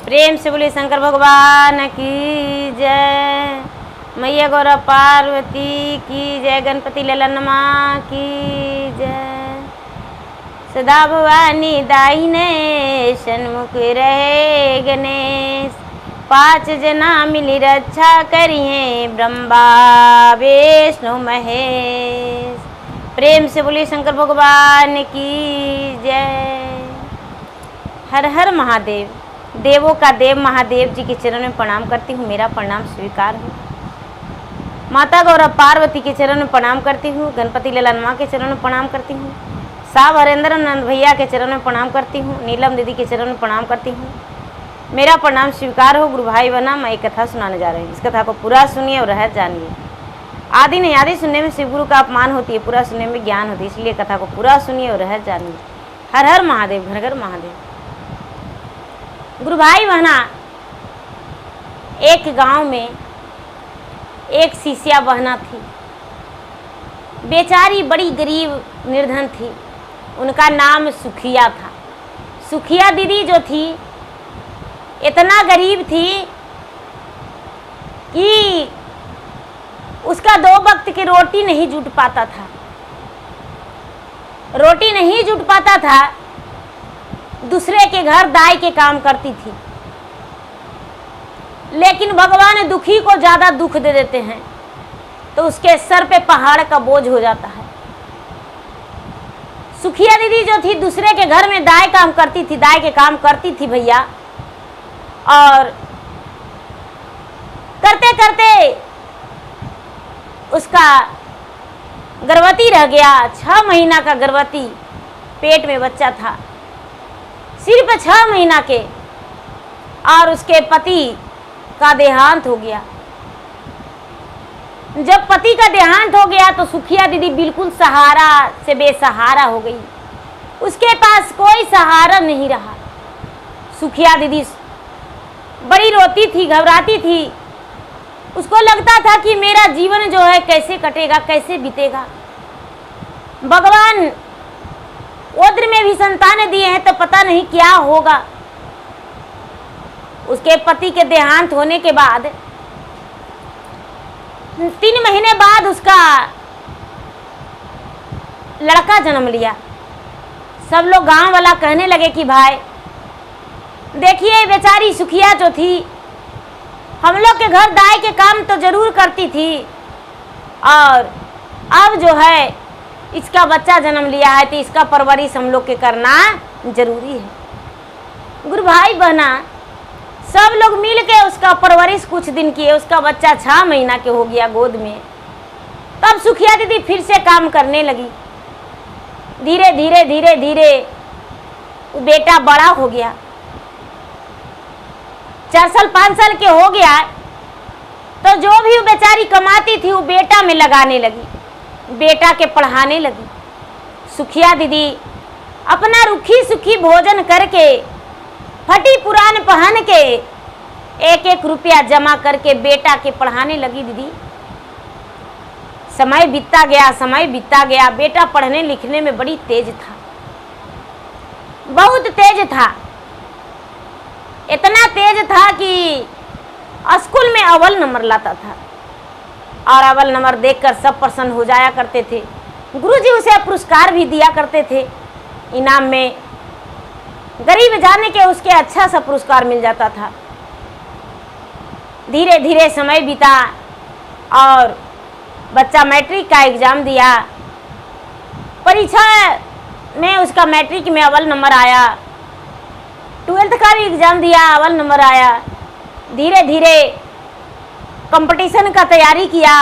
प्रेम से बोलिए शंकर भगवान की जय, मैया गौरा पार्वती की जय, गणपति ललनमा की जय। सदा भवानी दाहिने सन्मुख रहे गणेश, 5 जना मिली रक्षा करिए ब्रह्मा विष्णु महेश। प्रेम से बोलिए शंकर भगवान की जय। हर हर महादेव। देवों का देव महादेव जी के चरण में प्रणाम करती हूँ, मेरा प्रणाम स्वीकार हो। माता गौरा पार्वती के चरण में प्रणाम करती हूँ, गणपति ललन के चरण में प्रणाम करती हूँ, साहब हरेंद्र नंद भैया के चरण में प्रणाम करती हूँ, नीलम दीदी के चरण में प्रणाम करती हूँ, मेरा प्रणाम स्वीकार हो। गुरु भाई बना, मैं एक कथा सुनाने जा रही हूँ, इस कथा को पूरा सुनिए और रहस्य जानिए। आदि नहीं, आदि सुनने में शिव गुरु का अपमान होती है, पूरा सुनने में ज्ञान होती है, इसलिए कथा को पूरा सुनिए और रहस्य जानिए। हर हर महादेव, घर घर महादेव। गुरु भाई बहना, एक गांव में एक शिष्या बहना थी, बेचारी बड़ी गरीब निर्धन थी, उनका नाम सुखिया था। सुखिया दीदी जो थी इतना गरीब थी कि उसका 2 वक्त की रोटी नहीं जुट पाता था, रोटी नहीं जुट पाता था। दूसरे के घर दाई के काम करती थी, लेकिन भगवान दुखी को ज़्यादा दुख दे देते हैं तो उसके सर पे पहाड़ का बोझ हो जाता है। सुखिया दीदी जो थी दूसरे के घर में दाई काम करती थी, दाई के काम करती थी भैया, और करते करते उसका गर्भवती रह गया। 6 महीना का गर्भवती, पेट में बच्चा था, सिर्फ 6 महीना के, और उसके पति का देहांत हो गया। जब पति का देहांत हो गया तो सुखिया दीदी बिल्कुल सहारा से बेसहारा हो गई, उसके पास कोई सहारा नहीं रहा। सुखिया दीदी बड़ी रोती थी, घबराती थी, उसको लगता था कि मेरा जीवन जो है कैसे कटेगा, कैसे बीतेगा। भगवान ओद्र में भी संतान दिए हैं तो पता नहीं क्या होगा। उसके पति के देहांत होने के बाद 3 महीने बाद उसका लड़का जन्म लिया। सब लोग गांव वाला कहने लगे कि भाई देखिए, बेचारी सुखिया जो थी हम लोग के घर दाई के काम तो जरूर करती थी, और अब जो है इसका बच्चा जन्म लिया है तो इसका परवरिश हम लोग के करना जरूरी है। गुरु भाई बहना, सब लोग मिल के उसका परवरिश कुछ दिन किए, उसका बच्चा 6 महीना के हो गया गोद में। तब सुखिया दीदी फिर से काम करने लगी। धीरे धीरे धीरे धीरे वो बेटा बड़ा हो गया, 4 साल 5 साल के हो गया, तो जो भी वो बेचारी कमाती थी वो बेटा में लगाने लगी, बेटा के पढ़ाने लगी। सुखिया दीदी अपना रुखी सुखी भोजन करके, फटी पुरान पहन के, 1-1 रुपया जमा करके बेटा के पढ़ाने लगी। दीदी समय बीतता गया, समय बीतता गया। बेटा पढ़ने लिखने में बड़ी तेज था, बहुत तेज था, इतना तेज था कि स्कूल में अव्वल नंबर लाता था, और अव्वल नंबर देखकर सब प्रसन्न हो जाया करते थे। गुरुजी उसे पुरस्कार भी दिया करते थे, इनाम में गरीब जाने के उसके अच्छा सा पुरस्कार मिल जाता था। धीरे धीरे समय बीता और बच्चा मैट्रिक का एग्ज़ाम दिया। परीक्षा में उसका मैट्रिक में अव्वल नंबर आया, 12th का भी एग्ज़ाम दिया, अव्वल नंबर आया। धीरे धीरे कंपटीशन का तैयारी किया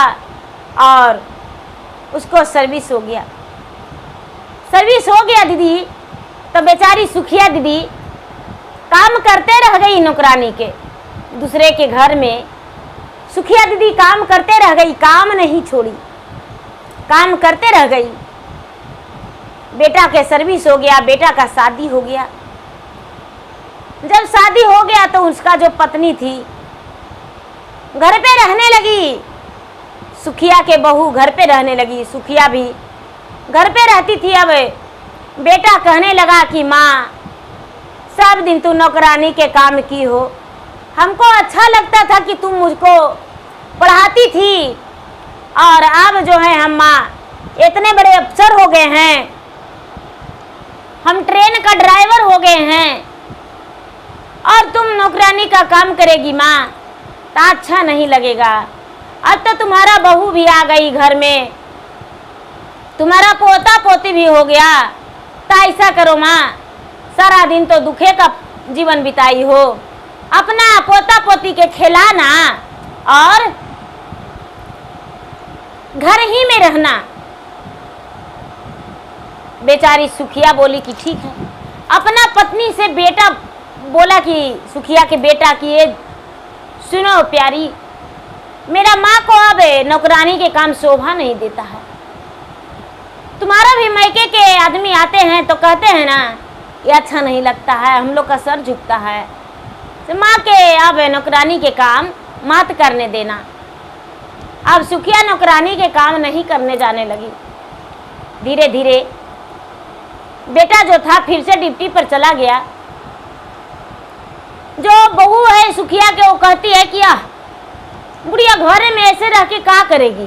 और उसको सर्विस हो गया। सर्विस हो गया दीदी, तो बेचारी सुखिया दीदी काम करते रह गई नौकरानी के, दूसरे के घर में। सुखिया दीदी काम करते रह गई, काम नहीं छोड़ी, काम करते रह गई। बेटा के सर्विस हो गया, बेटा का शादी हो गया। जब शादी हो गया तो उसका जो पत्नी थी घर पे रहने लगी, सुखिया के बहू घर पे रहने लगी, सुखिया भी घर पे रहती थी। अब बेटा कहने लगा कि माँ सब दिन तू नौकरानी के काम की हो। हमको अच्छा लगता था कि तुम मुझको पढ़ाती थी, और अब जो है हम माँ इतने बड़े अफसर हो गए हैं, हम ट्रेन का ड्राइवर हो गए हैं, और तुम नौकरानी का काम करेगी माँ, तो अच्छा नहीं लगेगा। अब तो तुम्हारा बहू भी आ गई घर में, तुम्हारा पोता पोती भी हो गया, तो ऐसा करो माँ, सारा दिन तो दुखे का जीवन बिताई हो, अपना पोता पोती के खिलाना और घर ही में रहना। बेचारी सुखिया बोली कि ठीक है। अपना पत्नी से बेटा बोला कि सुखिया के बेटा कि ये सुनो प्यारी, मेरा माँ को अब नौकरानी के काम शोभा नहीं देता है। तुम्हारा भी मायके के आदमी आते हैं तो कहते हैं ना, ये अच्छा नहीं लगता है, हम लोग का सर झुकता है। तो माँ के अब नौकरानी के काम मत करने देना। अब सुखिया नौकरानी के काम नहीं करने जाने लगी। धीरे धीरे बेटा जो था फिर से ड्यूटी पर चला गया। जो बहू है सुखिया के, वो कहती है कि बुढ़िया घर में ऐसे रह के क्या करेगी,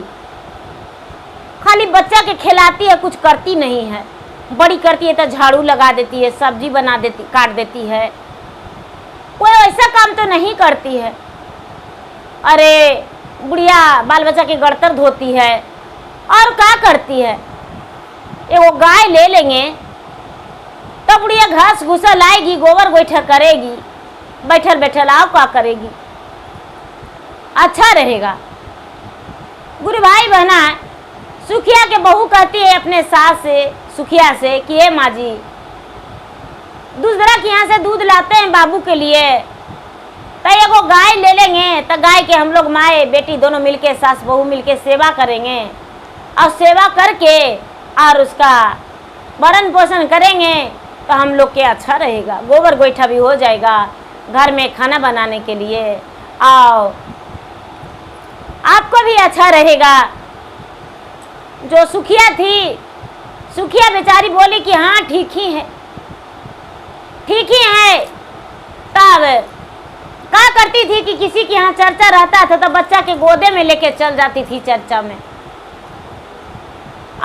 खाली बच्चा के खिलाती है, कुछ करती नहीं है। बड़ी करती है तो झाड़ू लगा देती है, सब्जी बना देती, काट देती है, कोई ऐसा काम तो नहीं करती है। अरे बुढ़िया बाल बच्चा के गड़तर धोती है और क्या करती है। वो गाय ले लेंगे तो बुढ़िया घास घूसा लाएगी, गोबर गोईठा करेगी, बैठल बैठल आओ क्या करेगी, अच्छा रहेगा। गुरु भाई बहना, सुखिया के बहू कहती है अपने सास से, सुखिया से कि ये माँ जी, दूसरा के यहाँ से दूध लाते हैं बाबू के लिए, तो एगो गाय ले लेंगे, तो गाय के हम लोग माए बेटी दोनों मिलके, सास बहू मिलके सेवा करेंगे, और सेवा करके और उसका भरण पोषण करेंगे तो हम लोग के अच्छा रहेगा, गोबर गोईठा भी हो जाएगा घर में खाना बनाने के लिए, और आपको भी अच्छा रहेगा। जो सुखिया थी, सुखिया बेचारी बोली कि हाँ ठीक ही है, ठीक ही है। तब क्या करती थी कि किसी के यहाँ चर्चा रहता था तो बच्चा के गोदे में लेके चल जाती थी चर्चा में,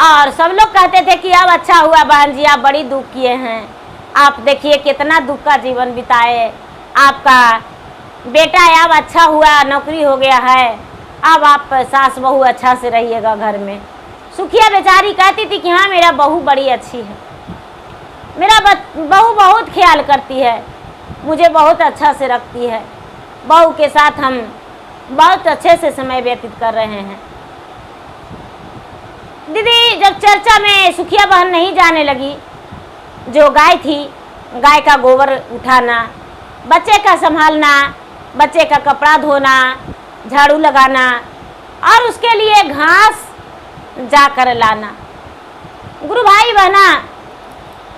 और सब लोग कहते थे कि अब अच्छा हुआ बहन जी, आप बड़ी दुख किए हैं, आप देखिए कितना दुख का जीवन बिताए, आपका बेटा अब अच्छा हुआ, नौकरी हो गया है, अब आप सास बहू अच्छा से रहिएगा घर में। सुखिया बेचारी कहती थी कि हाँ मेरा बहू बड़ी अच्छी है, मेरा बहू बहुत ख्याल करती है, मुझे बहुत अच्छा से रखती है, बहू के साथ हम बहुत अच्छे से समय व्यतीत कर रहे हैं। दीदी जब चर्चा में सुखिया बहन नहीं जाने लगी, जो गाय थी, गाय का गोबर उठाना, बच्चे का संभालना, बच्चे का कपड़ा धोना, झाड़ू लगाना, और उसके लिए घास जाकर लाना। गुरु भाई बहना,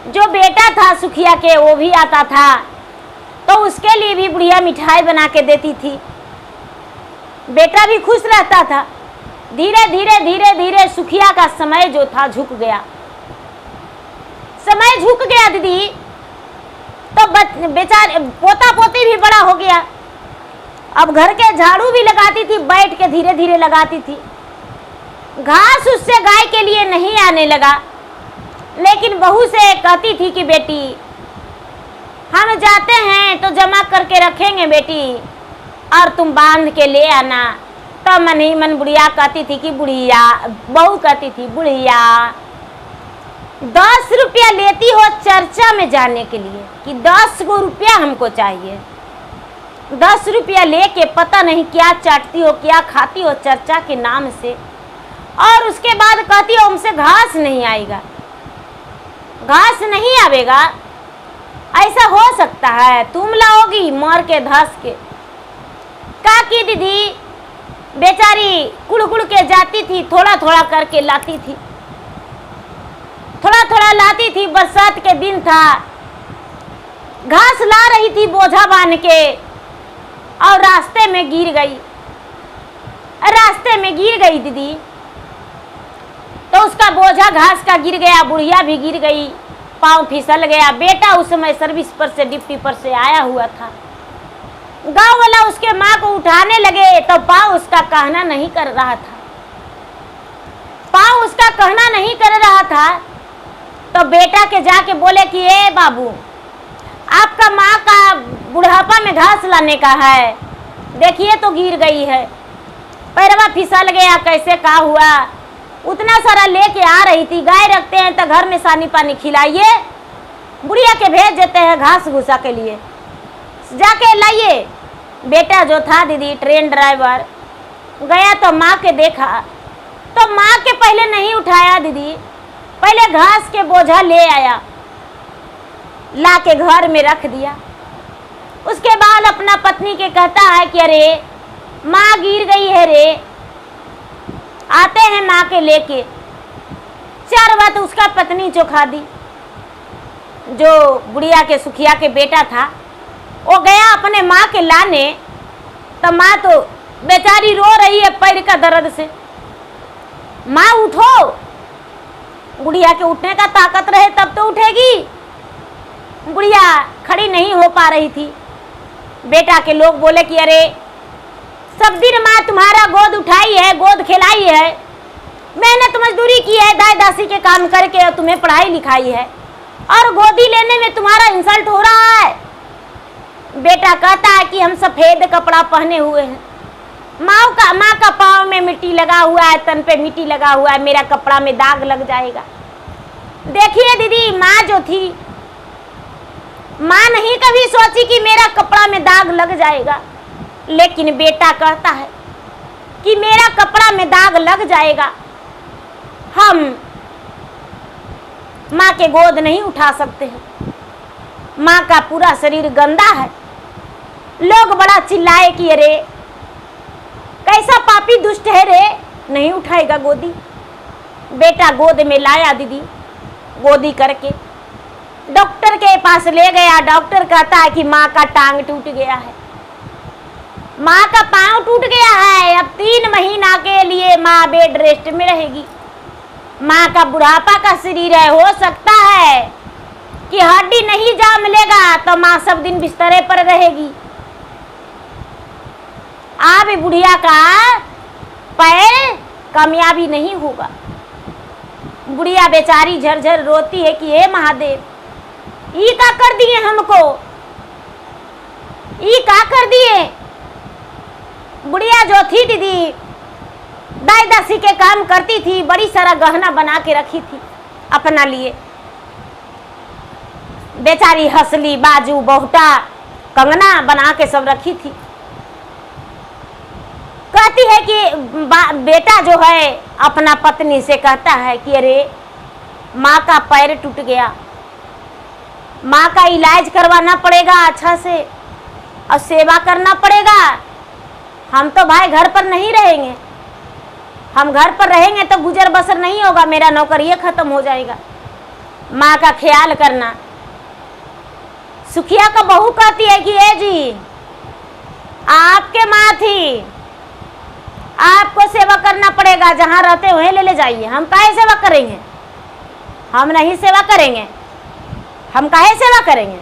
जो बेटा था सुखिया के वो भी आता था तो उसके लिए भी बुढ़िया मिठाई बना के देती थी, बेटा भी खुश रहता था। धीरे धीरे धीरे धीरे सुखिया का समय जो था झुक गया, समय झुक गया दीदी। तो बेचारे पोता पोती भी बड़ा हो गया, अब घर के झाड़ू भी लगाती थी, बैठ के धीरे धीरे लगाती थी, घास उससे गाय के लिए नहीं आने लगा। लेकिन बहू से कहती थी कि बेटी हम जाते हैं तो जमा करके रखेंगे बेटी, और तुम बांध के ले आना। तो मन ही मन बुढ़िया कहती थी कि बुढ़िया, बहू कहती थी बुढ़िया 10 रुपया लेती हो चर्चा में जाने के लिए, कि 10 गो रुपया हमको चाहिए, 10 रुपया लेके पता नहीं क्या चाटती हो, क्या खाती हो चर्चा के नाम से, और उसके बाद कहती हो हमसे घास नहीं आएगा, घास नहीं आवेगा, ऐसा हो सकता है, तुम लाओगी मार के धस के। का की दीदी बेचारी कुड़ कुड़ के जाती थी, थोड़ा थोड़ा करके लाती थी, थोड़ा थोड़ा लाती थी। बरसात के दिन था, घास ला रही थी बोझा बांध के, और रास्ते में गिर गई, रास्ते में गिर गई दीदी। तो उसका बोझा घास का गिर गया, बुढ़िया भी गिर गई, पाँव फिसल गया। बेटा उस समय सर्विस पर से, ड्यूटी पर से आया हुआ था। गांव वाला उसके माँ को उठाने लगे तो पाँव उसका कहना नहीं कर रहा था। पाँव उसका कहना नहीं कर रहा था तो बेटा के जाके बोले कि ए बाबू, आपका माँ का बुढ़ापा में घास लाने का है, देखिए तो गिर गई है, पैरवा फिसल गया, कैसे का हुआ। उतना सारा लेके आ रही थी, गाय रखते हैं तो घर में सानी पानी खिलाइए, बुढ़िया के भेज देते हैं घास भूसा के लिए, जाके लाइए। बेटा जो था दीदी ट्रेन ड्राइवर, गया तो माँ के देखा तो माँ के पहले नहीं उठाया दीदी, पहले घास के बोझा ले आया, ला के घर में रख दिया। उसके बाद अपना पत्नी के कहता है कि अरे माँ गिर गई है रे, आते हैं माँ के लेके। 4 बात उसका पत्नी चौखा दी, जो बुढ़िया के सुखिया के बेटा था, वो गया अपने माँ के लाने, तो माँ तो बेचारी रो रही है पैर का दर्द से। माँ उठो, बुढ़िया के उठने का ताकत रहे तब तो उठेगी। बुढ़िया खड़ी नहीं हो पा रही थी। बेटा के लोग बोले कि अरे सब दिन माँ तुम्हारा गोद उठाई है, गोद खिलाई है, मेहनत मजदूरी की है, दाई दासी के काम करके तुम्हें पढ़ाई लिखाई है, और गोदी लेने में तुम्हारा इंसल्ट हो रहा है। बेटा कहता है कि हम सफ़ेद कपड़ा पहने हुए हैं, माँ का पाँव में मिट्टी लगा हुआ है, तन पे मिट्टी लगा हुआ है, मेरा कपड़ा में दाग लग जाएगा। देखिए दीदी, माँ जो थी, माँ नहीं कभी सोची कि मेरा कपड़ा में दाग लग जाएगा, लेकिन बेटा कहता है कि मेरा कपड़ा में दाग लग जाएगा, हम माँ के गोद नहीं उठा सकते हैं, माँ का पूरा शरीर गंदा है। लोग बड़ा चिल्लाए कि अरे कैसा पापी दुष्ट है रे, नहीं उठाएगा गोदी। बेटा गोद में लाया दीदी, गोदी करके डॉक्टर के पास ले गया। डॉक्टर कहता है कि माँ का टांग टूट गया है, माँ का पाँव टूट गया है, अब 3 महीना के लिए माँ बेड रेस्ट में रहेगी। माँ का बुढ़ापा का शरीर है, हो सकता है कि हड्डी नहीं जाम लेगा तो माँ सब दिन बिस्तरे पर रहेगी। अब बुढ़िया का पैर कामयाबी नहीं होगा। बुढ़िया बेचारी झरझर रोती है कि हे महादेव, ई का कर दिए हमको, ई का कर दिए। बुढ़िया जो थी दीदी, दाई दासी के काम करती थी, बड़ी सारा गहना बना के रखी थी अपना लिए। बेचारी हंसली, बाजू, बहुटा, कंगना बना के सब रखी थी। कहती है कि बेटा जो है अपना पत्नी से कहता है कि अरे माँ का पैर टूट गया, माँ का इलाज करवाना पड़ेगा अच्छा से, और सेवा करना पड़ेगा। हम तो भाई घर पर नहीं रहेंगे, हम घर पर रहेंगे तो गुजर बसर नहीं होगा, मेरा नौकरी खत्म हो जाएगा, माँ का ख्याल करना। सुखिया का बहू कहती है कि ए जी, आपके माँ थी, आपको सेवा करना पड़ेगा, जहाँ रहते हो वहीं ले जाइए, हम काहे सेवा करेंगे, हम नहीं सेवा करेंगे, हम काहे सेवा करेंगे।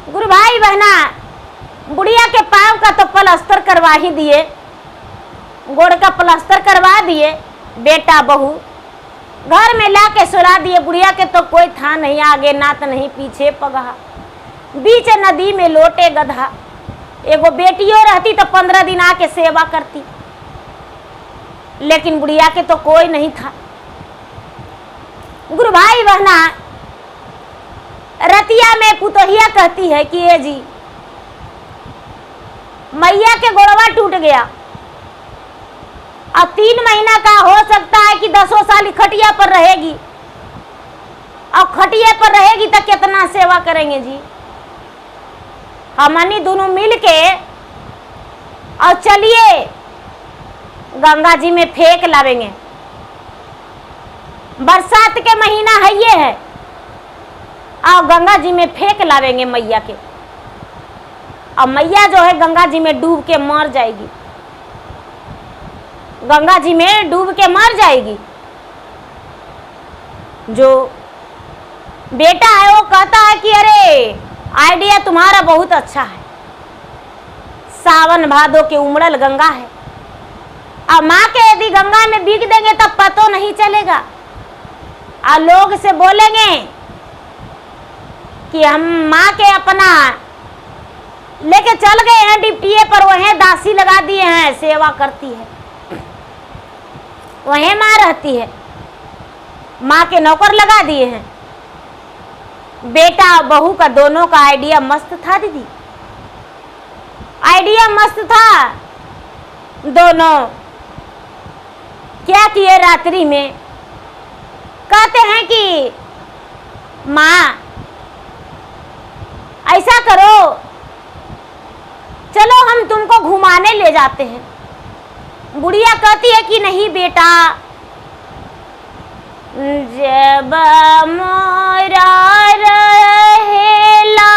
गुरु भाई बहना, बुढ़िया के पाँव का तो प्लास्टर करवा ही दिए, गोड़ का प्लास्टर करवा दिए। बेटा बहू घर में ला के सुला दिए। बुढ़िया के तो कोई था नहीं, आगे नात नहीं पीछे पगहा, बीच नदी में लोटे गधा। एगो बेटियों रहती तो 15 दिन आके सेवा करती, लेकिन बुढ़िया के तो कोई नहीं था। गुरु भाई बहना, रतिया में पुतोहिया कहती है कि ए जी, मैया के गोड़वा टूट गया, अब 3 महीना का हो सकता है कि 10 साल खटिया पर रहेगी, अब खटिया पर रहेगी तो कितना सेवा करेंगे जी। हमनी दोनों मिल के और चलिए गंगा जी में फेंक लावेंगे, बरसात के महीना है ये है, और गंगा जी में फेंक लावेंगे मैया के, और मैया जो है गंगा जी में डूब के मर जाएगी, गंगा जी में डूब के मर जाएगी। जो बेटा है वो कहता है कि अरे आइडिया तुम्हारा बहुत अच्छा है, सावन भादो के उमड़ल गंगा है, अब माँ के यदि गंगा में बीग देंगे तब पतो नहीं चलेगा और लोग से बोलेंगे कि हम माँ के अपना लेके चल गए हैं डिप्टिये पर, वहीं दासी लगा दिए हैं, सेवा करती है, वहीं माँ रहती है, माँ के नौकर लगा दिए हैं। बेटा बहू का दोनों का आइडिया मस्त था दीदी, आइडिया मस्त था। दोनों क्या किए रात्रि में, कहते हैं कि माँ ऐसा करो, चलो हम तुमको घुमाने ले जाते हैं। बुढ़िया कहती है कि नहीं बेटा, जब मोरा रहेला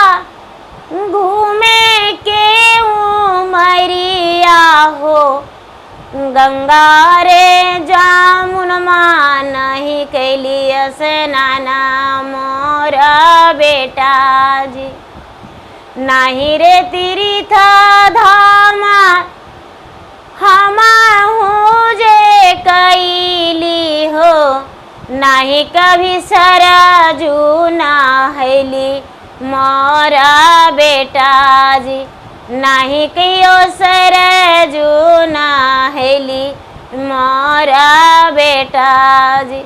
घूमे के उमरिया हो, गंगा रे जामुनमा नहीं कैली स्नाना मोरा बेटा जी, नहीं रे तीर्थ धामा हमाहू जे कैली हो, नहीं कभी सरजू नहैली मोरा बेटा जी, नहीं कहियो सरजू नहैली मोरा बेटा जी।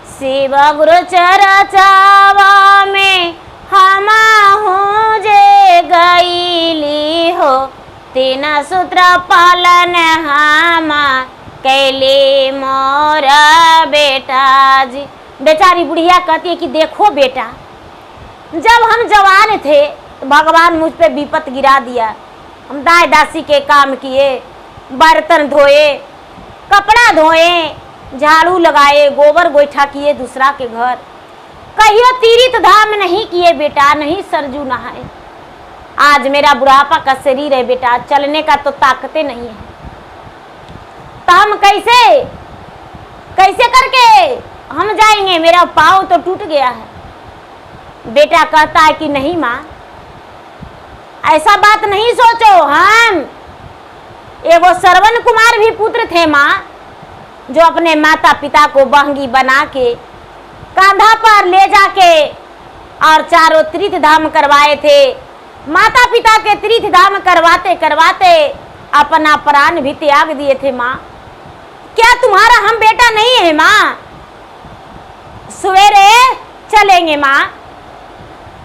शिव गुरु चरचावा में हमाहू जे गईली हो, तीन सूत्र पालन हम कैली मोरा बेटा जी। बेचारी बुढ़िया कहती है कि देखो बेटा, जब हम जवान थे तो भगवान मुझ पे विपत गिरा दिया, हम दाई दासी के काम किए, बर्तन धोए, कपड़ा धोए, झाड़ू लगाए, गोबर गोईठा किए दूसरा के घर, कहियो तीर्थ धाम नहीं किए बेटा, नहीं सरजू नहाए। आज मेरा बुढ़ापा का शरीर है बेटा, चलने का तो ताकतें नहीं है, तो हम कैसे कैसे करके हम जाएंगे, मेरा पाँव तो टूट गया है। बेटा कहता है कि नहीं माँ, ऐसा बात नहीं सोचो, हम एगो श्रवण कुमार भी पुत्र थे माँ, जो अपने माता पिता को बहंगी बना के कांधा पर ले जाके और चारों तीर्थ धाम करवाए थे। माता पिता के तीर्थ धाम करवाते करवाते अपना प्राण भी त्याग दिए थे माँ। क्या तुम्हारा हम बेटा नहीं है माँ? सवेरे चलेंगे माँ।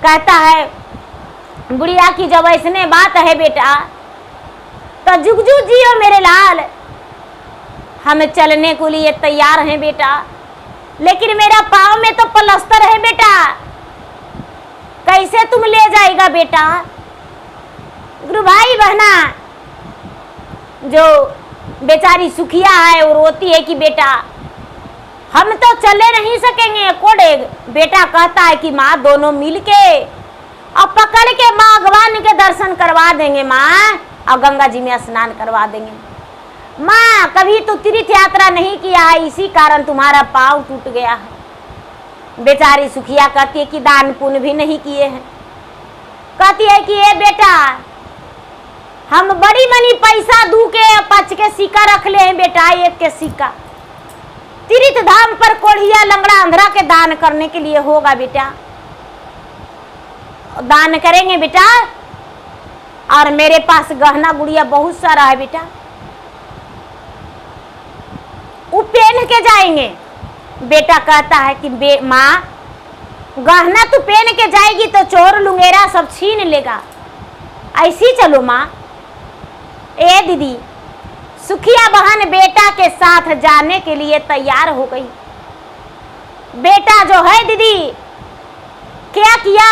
कहता है बुढ़िया की जब ऐसने बात है बेटा तो जुगजू जियो मेरे लाल, हम चलने को लिए तैयार हैं बेटा, लेकिन मेरा पाँव में तो प्लास्टर है बेटा, कैसे तुम ले जाएगा बेटा? गुरु भाई बहना जो बेचारी सुखिया है वो रोती है कि बेटा हम तो चले नहीं सकेंगे कोड़े। बेटा कहता है कि माँ दोनों मिलके और पकड़ के माँ भगवान के दर्शन करवा देंगे माँ, और गंगा जी में स्नान करवा देंगे माँ। कभी तो तीर्थ यात्रा नहीं किया है, इसी कारण तुम्हारा पाँव टूट गया है। बेचारी सुखिया कहती है कि दान पुण्य भी नहीं किए हैं। कहती है कि ये बेटा हम बड़ी मनी पैसा दू के 5 के सिक्का रख ले हैं बेटा, 1 के सिक्का तीर्थ धाम पर कोढ़िया लंगड़ा अंधरा के दान करने के लिए होगा बेटा, दान करेंगे बेटा। और मेरे पास गहना गुड़िया बहुत सारा है बेटा, वो पहन के जाएंगे। बेटा कहता है कि माँ गहना तू पहन के जाएगी तो चोर लुंगेरा सब छीन लेगा, ऐसी चलो माँ। ए दीदी, सुखिया बहन बेटा के साथ जाने के लिए तैयार हो गई। बेटा जो है दीदी क्या किया,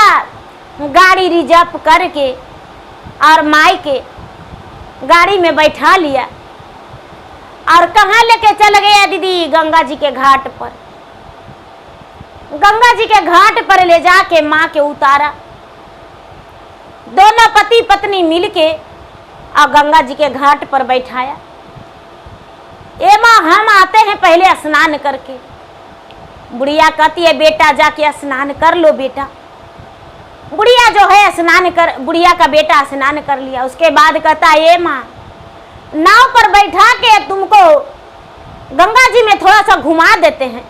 गाड़ी रिजर्व करके और माई के गाड़ी में बैठा लिया और कहाँ लेके चल गया दीदी, गंगा जी के घाट पर। गंगा जी के घाट पर ले जाके माँ के उतारा। दोनों पति पत्नी मिलके और गंगा जी के घाट पर बैठाया। ए माँ हम आते हैं पहले स्नान करके, बुढ़िया कहती है बेटा जाके स्नान कर लो बेटा। बुढ़िया जो है स्नान कर, बुढ़िया का बेटा स्नान कर लिया। उसके बाद कहता है ये माँ नाव पर बैठा के तुमको गंगा जी में थोड़ा सा घुमा देते हैं।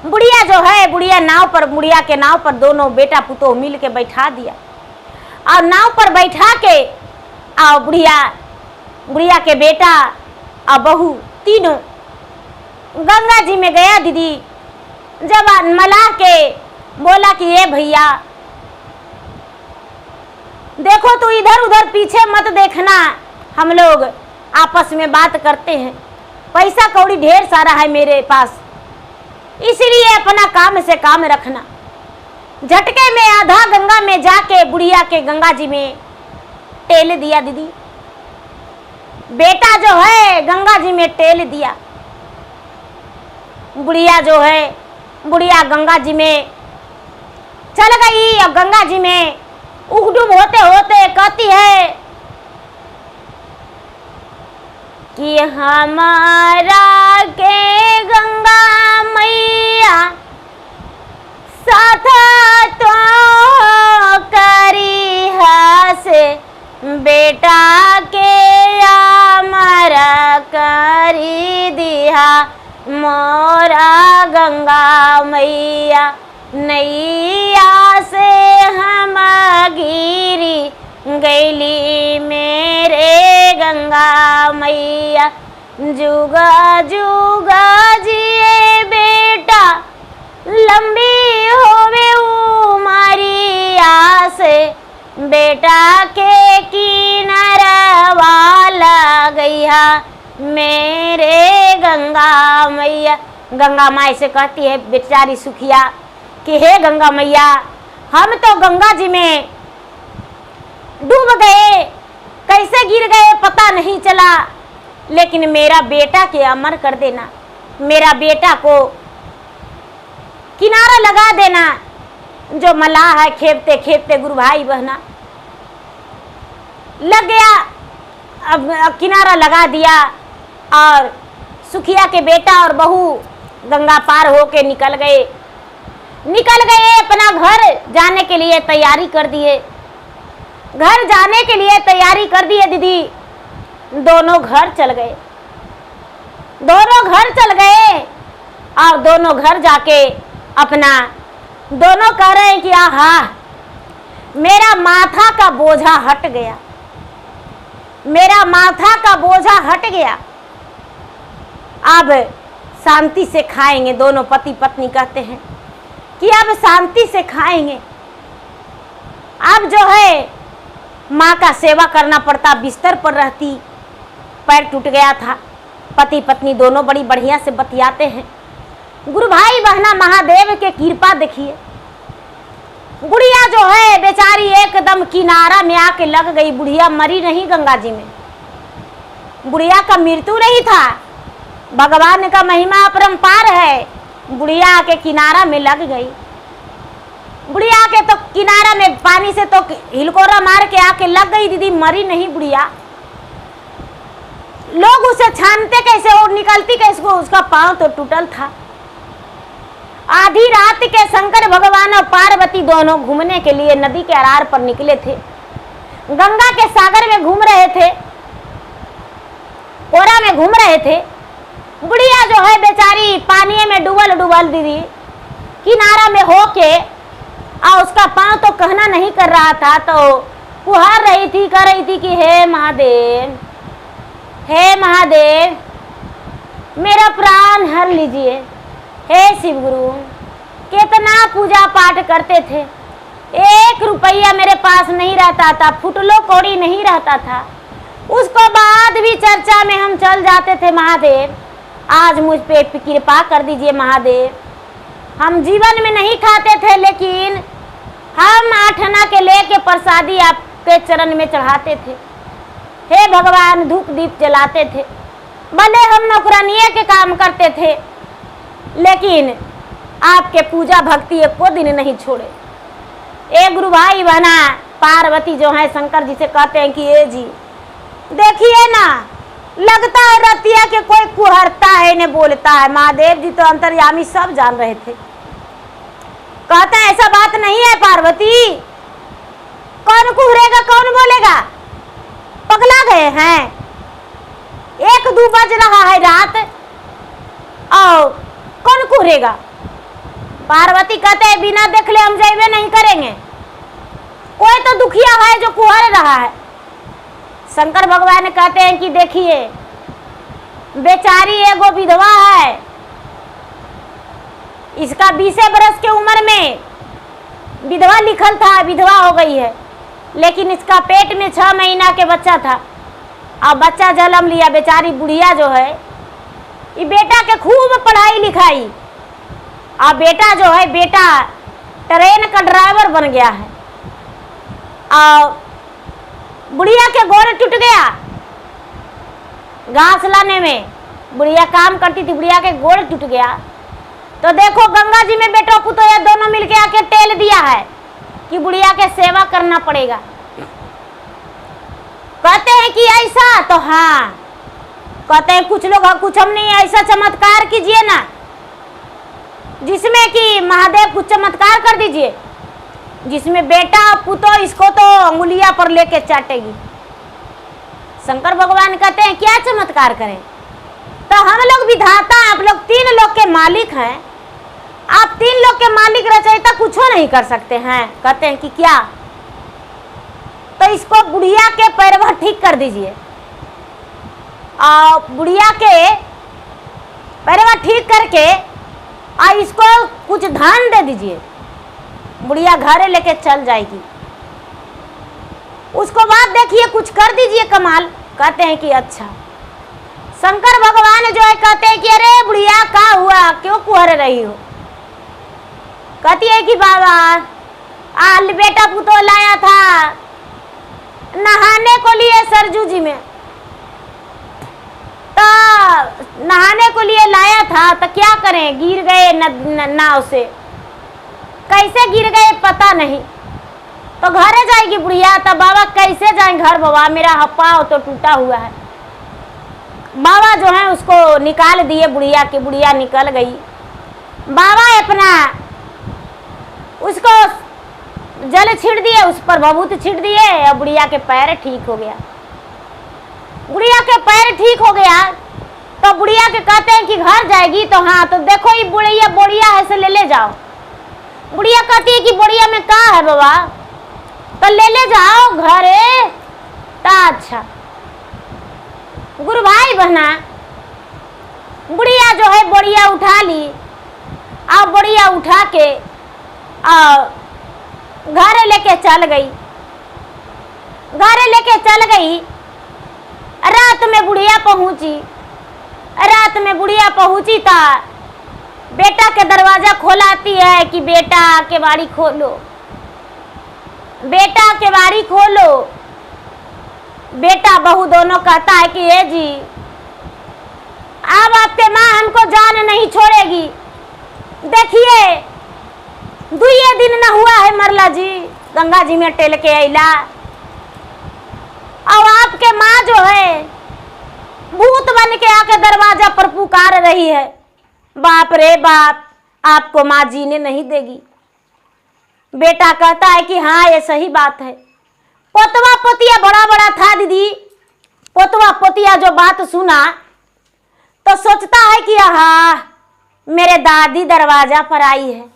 बुढ़िया जो है बुढ़िया नाव पर, बुढ़िया के नाव पर दोनों बेटा पुतोह मिल के बैठा दिया और नाव पर बैठा के और बुढ़िया के बेटा और बहू तीनों गंगा जी में गया। दीदी जब मलाह के बोला कि ये भैया देखो तो इधर उधर पीछे मत देखना, हम लोग आपस में बात करते हैं, पैसा कौड़ी ढेर सारा है मेरे पास, इसलिए अपना काम से काम रखना। झटके में आधा गंगा में जाके बुढ़िया के गंगा जी में टेल दिया। दीदी बेटा जो है गंगा जी में टेल दिया। बुढ़िया जो है बुढ़िया गंगा जी में चल गई और गंगा जी में उगडुब होते होते कहती है कि हमारा के गंगा मैया साथ तो करी हसे बेटा के अमर करी दिया मोरा गंगा मैया नैया से हम गिरी गैली मेरे गंगा मैया। जुगा जुगा जिए बेटा लंबी होवे उमरिया से बेटा के किनारवा लगैया मेरे गंगा मैया। गंगा माई से कहती है बेचारी सुखिया कि हे गंगा मैया हम तो गंगा जी में डूब गए, कैसे गिर गए पता नहीं चला, लेकिन मेरा बेटा के अमर कर देना, मेरा बेटा को किनारा लगा देना। जो मलाह है खेपते खेपते गुरु भाई बहना लग गया, अब किनारा लगा दिया और सुखिया के बेटा और बहू गंगा पार होके निकल गए अपना घर जाने के लिए तैयारी कर दिए। घर जाने के लिए तैयारी कर दिए। दीदी दोनों घर चल गए और दोनों घर जाके अपना दोनों कह रहे हैं कि आहा मेरा माथा का बोझा हट गया, मेरा माथा का बोझा हट गया, अब शांति से खाएंगे। दोनों पति पत्नी कहते हैं कि अब शांति से खाएंगे। अब जो है माँ का सेवा करना पड़ता, बिस्तर पर रहती, पैर टूट गया था। पति पत्नी दोनों बड़ी बढ़िया से बतियाते हैं। गुरु भाई बहना महादेव के कृपा देखिए, बुढ़िया जो है बेचारी एकदम किनारा में आके लग गई। बुढ़िया मरी नहीं गंगा जी में, बुढ़िया का मृत्यु नहीं था, भगवान का महिमा अपरंपार है। बुढ़िया आके किनारा में लग गई। बुढ़िया आके तो किनारा में पानी से तो हिलकोरा मार के आके लग गई। दीदी मरी नहीं बुढ़िया, लोग उसे छानते कैसे और निकलती कैसे, उसका पांव तो टूटल था। आधी रात के शंकर भगवान और पार्वती दोनों घूमने के लिए नदी के अरार पर निकले थे, गंगा के सागर में घूम रहे थे, कोरा में घूम रहे थे। बुढ़िया जो है बेचारी पानी में डूबल डूबल दीदी किनारा में होके और उसका पांव तो कहना नहीं कर रहा था, तो पुहार रही थी, कह रही थी कि हे महादेव, हे महादेव मेरा प्राण हर लीजिए, हे शिव गुरु। कितना पूजा पाठ करते थे, 1 रुपया मेरे पास नहीं रहता था, फुटलो कौड़ी नहीं रहता था, उसको बाद भी चर्चा में हम चल जाते थे। महादेव आज मुझ पे कृपा कर दीजिए महादेव। हम जीवन में नहीं खाते थे, लेकिन हम 8 आना के लेके प्रसादी आपके चरण में चढ़ाते थे। हे भगवान धूप दीप जलाते थे, भले हम नौकरानिये के काम करते थे, लेकिन आपके पूजा भक्ति एको दिन नहीं छोड़े। एक गुरु भाई बहना पार्वती जो है शंकर जी से कहते हैं कि ये जी देखिए ना, लगता है रतिया के कोई कुहरता है ने बोलता है। महादेव जी तो अंतर्यामी सब जान रहे थे। कहते हैं ऐसा बात नहीं है पार्वती, कौन कुहरेगा कौन बोलेगा, पगला गए हैं? 1-2 बज रहा है रात और कौन कुहरेगा? पार्वती कहते हैं बिना देखले हम जाइबे नहीं करेंगे, कोई तो दुखिया है जो कुहर रहा है। शंकर भगवान कहते हैं कि देखिए बेचारी एगो विधवा है, इसका 20 बरस के उम्र में विधवा लिखल था, विधवा हो गई है, लेकिन इसका पेट में 6 महीना के बच्चा था। अब बच्चा जन्म लिया, बेचारी बुढ़िया जो है ये बेटा के खूब पढ़ाई लिखाई, अब बेटा जो है बेटा ट्रेन का ड्राइवर बन गया है और बुढ़िया के गोड़ टूट गया। घास लाने में बुढ़िया काम करती थी, बुढ़िया के गोड़ टूट गया तो देखो गंगा जी में बेटो पुतो ये दोनों मिलके आके टेल दिया है कि बुढ़िया के सेवा करना पड़ेगा। कहते हैं कि ऐसा, तो हाँ कहते हैं कुछ लोग कुछ हम नहीं, ऐसा चमत्कार कीजिए ना जिसमें कि महादेव कुछ चमत्कार कर दीजिए जिसमें बेटा पुतो इसको तो अंगुलिया पर लेके चाटेगी। शंकर भगवान कहते हैं क्या चमत्कार करें? तो हम लोग विधाता, आप लोग 3 लोग के मालिक हैं, आप 3 लोग के मालिक रचयिता कुछ नहीं कर सकते हैं। कहते हैं कि क्या? तो इसको बुढ़िया के पैरवा ठीक कर दीजिए और बुढ़िया के पैरवा ठीक करके और इसको कुछ धन दे दीजिए, बुढ़िया घरे लेके चल जाएगी। उसको बाद देखिए कुछ कर दीजिए कमाल। कहते हैं कि अच्छा। शंकर भगवान जो है कहते हैं कि अरे बुढ़िया क्या हुआ, क्यों कुहर रही हो? कहती है कि बाबा आल बेटा पुतो लाया था नहाने को लिए सरजू जी में, तो नहाने को लिए लाया था तो क्या करें, गिर गए नाव से, कैसे गिर गए पता नहीं, तो घरे जाएगी बुढ़िया। तो बाबा कैसे जाए घर, बाबा मेरा पाँव तो टूटा हुआ है। बाबा जो है उसको निकाल दिए बुढ़िया की, बुढ़िया निकल गई। बाबा अपना उसको जल छिड़ दिए, उस पर भभूत छिड़ दिए और बुढ़िया के पैर ठीक हो गया। बुढ़िया के पैर ठीक हो गया तो बुढ़िया के कहते हैं कि घर जाएगी, तो हाँ तो देखो ये बुढ़िया बोरिया है से ले जाओ। बुढ़िया कहती है कि बोरिया में क्या है बाबा, तो ले जाओ घरे। तो अच्छा गुरु भाई बहना बुढ़िया जो है बोरिया उठा ली और बोरिया उठा के घरे लेके चल गई। घरे लेके चल गई, रात में बुढ़िया पहुंची। रात में बुढ़िया पहुंची था, बेटा के दरवाजा खोलाती है कि बेटा के बाड़ी खोलो, बेटा के बाड़ी खोलो। बेटा बहू दोनों कहता है कि ये जी अब आपके माँ हमको जान नहीं छोड़ेगी, देखिए 2 दिन न हुआ है मरला जी, गंगा जी में टेल के अला और आपके माँ जो है भूत बन के आके दरवाजा पर पुकार रही है। बाप रे बाप, आपको माँ जीने नहीं देगी। बेटा कहता है कि हाँ ये सही बात है। पोतवा पोतिया बड़ा बड़ा था दीदी, पोतवा पोतिया जो बात सुना तो सोचता है कि हाँ मेरे दादी दरवाजा पर आई है।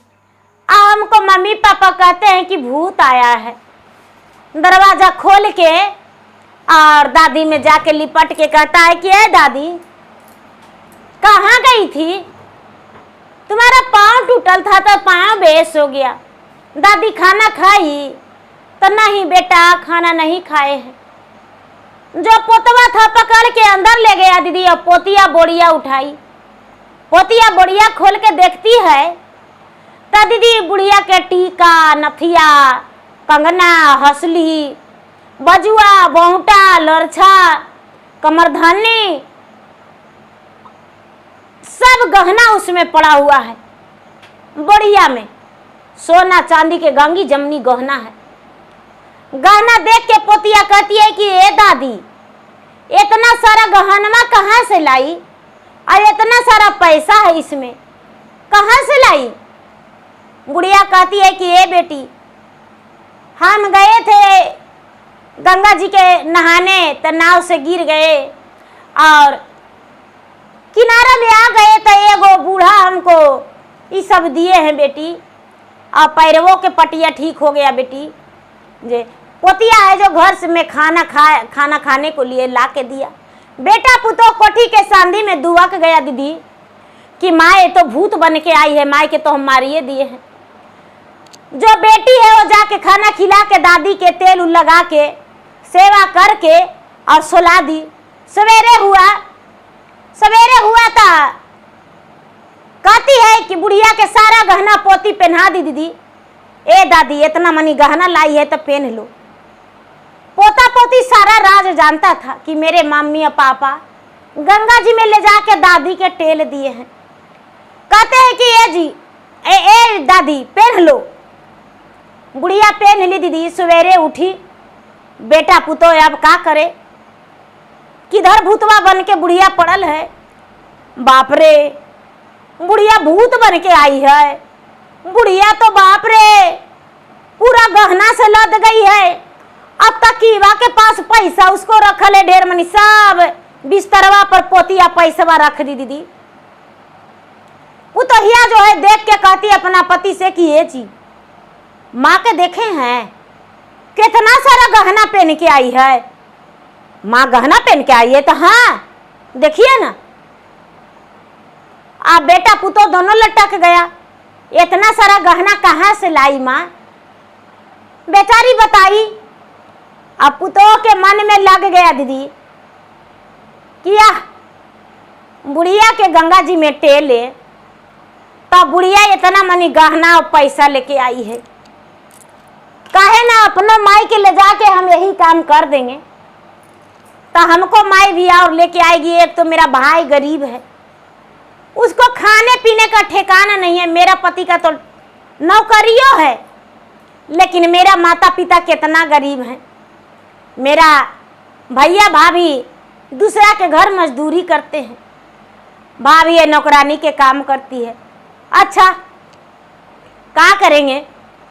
हमको मम्मी पापा कहते हैं कि भूत आया है। दरवाजा खोल के और दादी में जाके लिपट के कहता है कि ए दादी कहाँ गई थी, तुम्हारा पाँव टूटल था तो पाँव बेस हो गया। दादी खाना खाई तो नहीं बेटा खाना नहीं खाए हैं। जो पोतवा था पकड़ के अंदर ले गया दीदी और पोतिया बोरिया उठाई। पोतिया बोरिया खोल के देखती है तो दीदी बुढ़िया के टीका नथिया कंगना हंसली बजुआ बहुटा लरछा कमरधनी सब गहना उसमें पड़ा हुआ है। बढ़िया में सोना चांदी के गंगी जमनी गहना है। गहना देख के पोतिया कहती है कि ए दादी इतना सारा गहनवा कहाँ से लाई और इतना सारा पैसा है इसमें, कहाँ से लाई? गुड़िया कहती है कि ए बेटी, हम गए थे गंगा जी के नहाने तो नाव से गिर गए और किनारा में आ गए तो एगो बूढ़ा हमको ये सब दिए हैं बेटी, और पैरवों के पटिया ठीक हो गया बेटी। जे पोतिया है जो घर से में खाना खाने को लिए ला के दिया। बेटा पुतो कोठी के सांधी में दुआक गया दीदी कि माए तो भूत बन के आई है, माए के तो हम मारिए दिए हैं। जो बेटी है वो जाके खाना खिला के दादी के तेल लगा के सेवा करके और सुला दी। सवेरे हुआ था, कहती है कि बुढ़िया के सारा गहना पोती पहना दी दीदी। ए दादी, इतना मनी गहना लाई है तो पहन लो। पोता पोती सारा राज जानता था कि मेरे मम्मी और पापा गंगा जी में ले जाके दादी के टेल दिए हैं। कहते हैं कि ए जी ए दादी पहन लो। बुढ़िया पहन ली दीदी। सवेरे उठी, बेटा पुतो अब का करे, किधर भूतवा बन के बुढ़िया पड़ल है। बाप रे, बुढ़िया भूत बन के आई है। बुढ़िया तो बाप रे पूरा गहना से लद गई है। अब तक कीवा के पास पैसा उसको रखल है ढेर मनी, सब बिस्तरवा पर पोतिया पैसवा रख दी दीदी। वो तो हिया जो है देख के कहती अपना पति से कि ये जी माँ के देखे हैं कितना सारा गहना पहन के आई है। माँ गहना पहन के आई है तो हाँ देखिए ना। आप बेटा पुतो दोनों लटक गया। इतना सारा गहना कहाँ से लाई माँ? बेचारी बताई। अब पुतो के मन में लग गया दीदी किया बुढ़िया के गंगा जी में टेले तो बुढ़िया इतना मनी गहना और पैसा लेके आई है। काहे ना अपना माई के ले जाके हम यही काम कर देंगे तो हमको माई भी और लेके आएगी। एक तो मेरा भाई गरीब है, उसको खाने पीने का ठिकाना नहीं है। मेरा पति का तो नौकरियों है, लेकिन मेरा माता पिता कितना गरीब है। मेरा भैया भाभी दूसरा के घर मजदूरी करते हैं। भाभी है नौकरानी के काम करती है। अच्छा क्या करेंगे,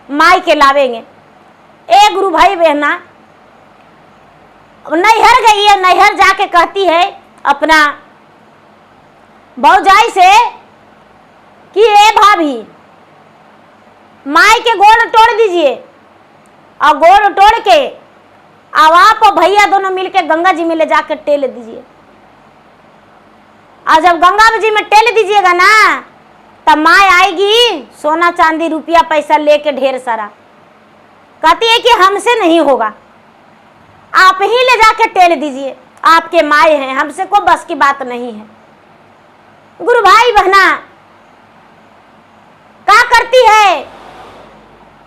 माई के लावेंगे। एक गुरु भाई बहना नैहर गई है। नैहर जाके कहती है अपना भौजाई से कि ए भाभी माई के गोड़ तोड़ दीजिए, और गोड़ तोड़ के अब आप और भैया दोनों मिलके गंगा जी में ले जाकर टेल दीजिए। और जब गंगा जी में टेल दीजिएगा ना तब माँ आएगी सोना चांदी रुपया पैसा लेके ढेर सारा। कहती है कि हमसे नहीं होगा, आप ही ले जाके टेल दीजिए, आपके माए हैं, हमसे कोई बस की बात नहीं है। गुरु भाई बहना क्या करती है,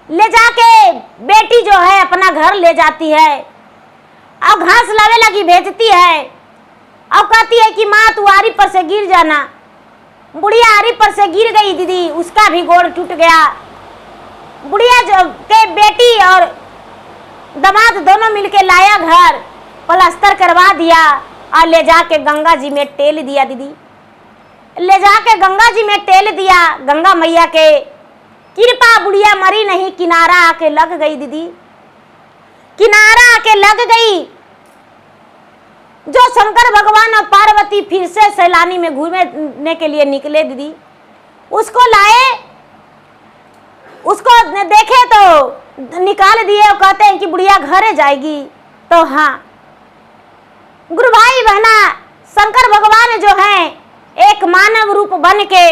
ले जाके बेटी जो है अपना घर ले जाती है और घास लावे लगी भेजती है। और कहती है कि माँ तू आरी पर से गिर जाना। बुढ़िया आरी पर से गिर गई दीदी, उसका भी गोड़ टूट गया। बुढ़िया जो के बेटी और दामाद दोनों मिलके लाया घर, प्लास्टर करवा दिया और ले जाके गंगा जी में टेल दिया दीदी। ले जाके गंगा जी में टेल दिया। गंगा मैया के कृपा बुढ़िया मरी नहीं, किनारा आके लग गई दीदी, किनारा आके लग गई। जो शंकर भगवान और पार्वती फिर से सैलानी में घूमने के लिए निकले दीदी, उसको लाए, उसको देखे तो निकाल दिए और कहते हैं कि बुढ़िया घरे जाएगी। तो हाँ गुरु भाई बहना शंकर भगवान जो हैं एक मानव रूप बन के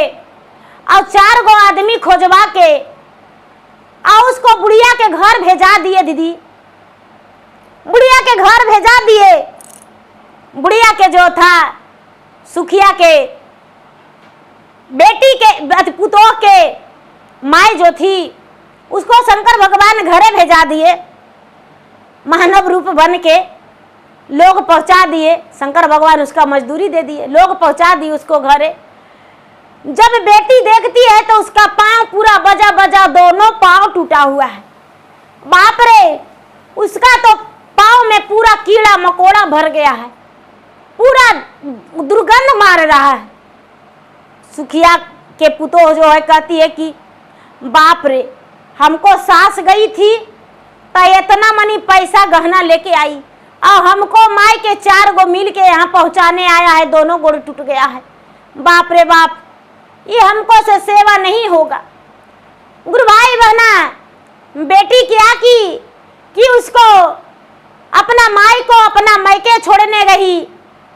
और 4 गो आदमी खोजवा के और उसको बुढ़िया के घर भेजा दिए दीदी। बुढ़िया के घर भेजा दिए। बुढ़िया के जो था सुखिया के बेटी के पुतोह के माई जो थी उसको शंकर भगवान घरे भेजा दिए। मानव रूप बन के लोग पहुंचा दिए। शंकर भगवान उसका मजदूरी दे दिए, लोग पहुंचा दिए उसको घरे। जब बेटी देखती है तो उसका पांव पूरा बजा बजा दोनों पांव टूटा हुआ है। बाप रे, उसका तो पांव में पूरा कीड़ा मकोड़ा भर गया है। पूरा दुर्गंध मार रहा है। सुखिया के पुतोह जो है कहती है कि बाप रे, हमको सास गई थी तो इतना मनी पैसा गहना लेके आई और हमको माई के 4 गो मिल के यहाँ पहुँचाने आया है, दोनों गोड़ टूट गया है। बाप रे बाप, ये हमको से सेवा नहीं होगा। गुरु भाई बहना, बेटी क्या की कि उसको अपना माई को अपना मैके छोड़ने गई,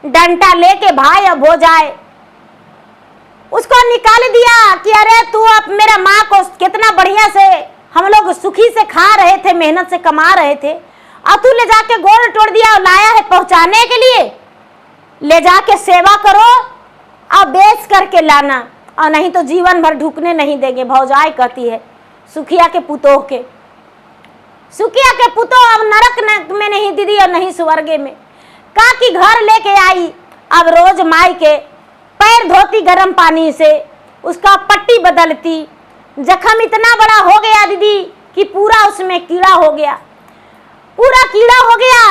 डंडा लेके भाई अब हो जाए, उसको निकाल दिया कि अरे तू अब मेरा माँ को कितना बढ़िया से हम लोग सुखी से खा रहे थे, मेहनत से कमा रहे थे, और तू ले जाके गोड़ तोड़ दिया और लाया है पहुंचाने के लिए। ले जाके सेवा करो और बेच करके लाना, और नहीं तो जीवन भर ढुकने नहीं देंगे। भौजाई कहती है सुखिया के पुतोह के, सुखिया के पुतोह अब नरक में नहीं दीदी और नहीं स्वर्ग में। कहा कि घर लेके आई, अब रोज माई के पैर धोती गर्म पानी से, उसका पट्टी बदलती। जख्म इतना बड़ा हो गया दीदी कि पूरा उसमें कीड़ा हो गया, पूरा कीड़ा हो गया।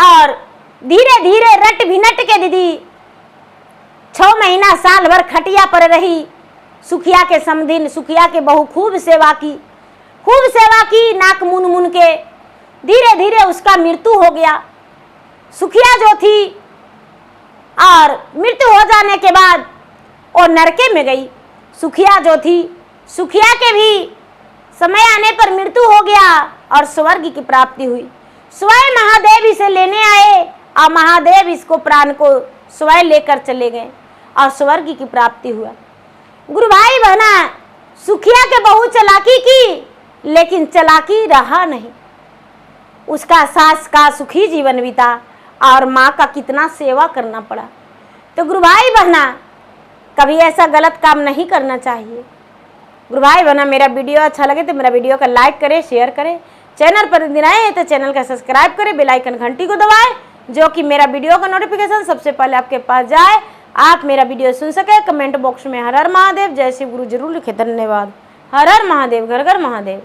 और धीरे धीरे रट भिनट के दीदी 6 महीना साल भर खटिया पर रही। सुखिया के समधिन, सुखिया के बहू खूब सेवा की, खूब सेवा की, नाक मुन मुन के। धीरे धीरे उसका मृत्यु हो गया। सुखिया जो थी, और मृत्यु हो जाने के बाद वो नरके में गई। सुखिया जो थी, सुखिया के भी समय आने पर मृत्यु हो गया और स्वर्ग की प्राप्ति हुई। स्वयं महादेव इसे लेने आए और महादेव इसको प्राण को स्वयं लेकर चले गए और स्वर्ग की प्राप्ति हुआ। गुरु भाई बहना, सुखिया के बहू चालाकी की, लेकिन चालाकी रहा नहीं। उसका सास का सुखी जीवन बीता और माँ का कितना सेवा करना पड़ा। तो गुरु भाई बहना, कभी ऐसा गलत काम नहीं करना चाहिए। गुरु भाई बहना, मेरा वीडियो अच्छा लगे तो मेरा वीडियो का लाइक करें, शेयर करें। चैनल पर दिन आए हैं तो चैनल का सब्सक्राइब करें, बेल आइकन घंटी को दबाएं, जो कि मेरा वीडियो का नोटिफिकेशन सबसे पहले आपके पास जाए, आप मेरा वीडियो सुन सके। कमेंट बॉक्स में हर हर महादेव, जय श्री गुरु जरूर लिखे। धन्यवाद। हर हर महादेव, घर घर महादेव।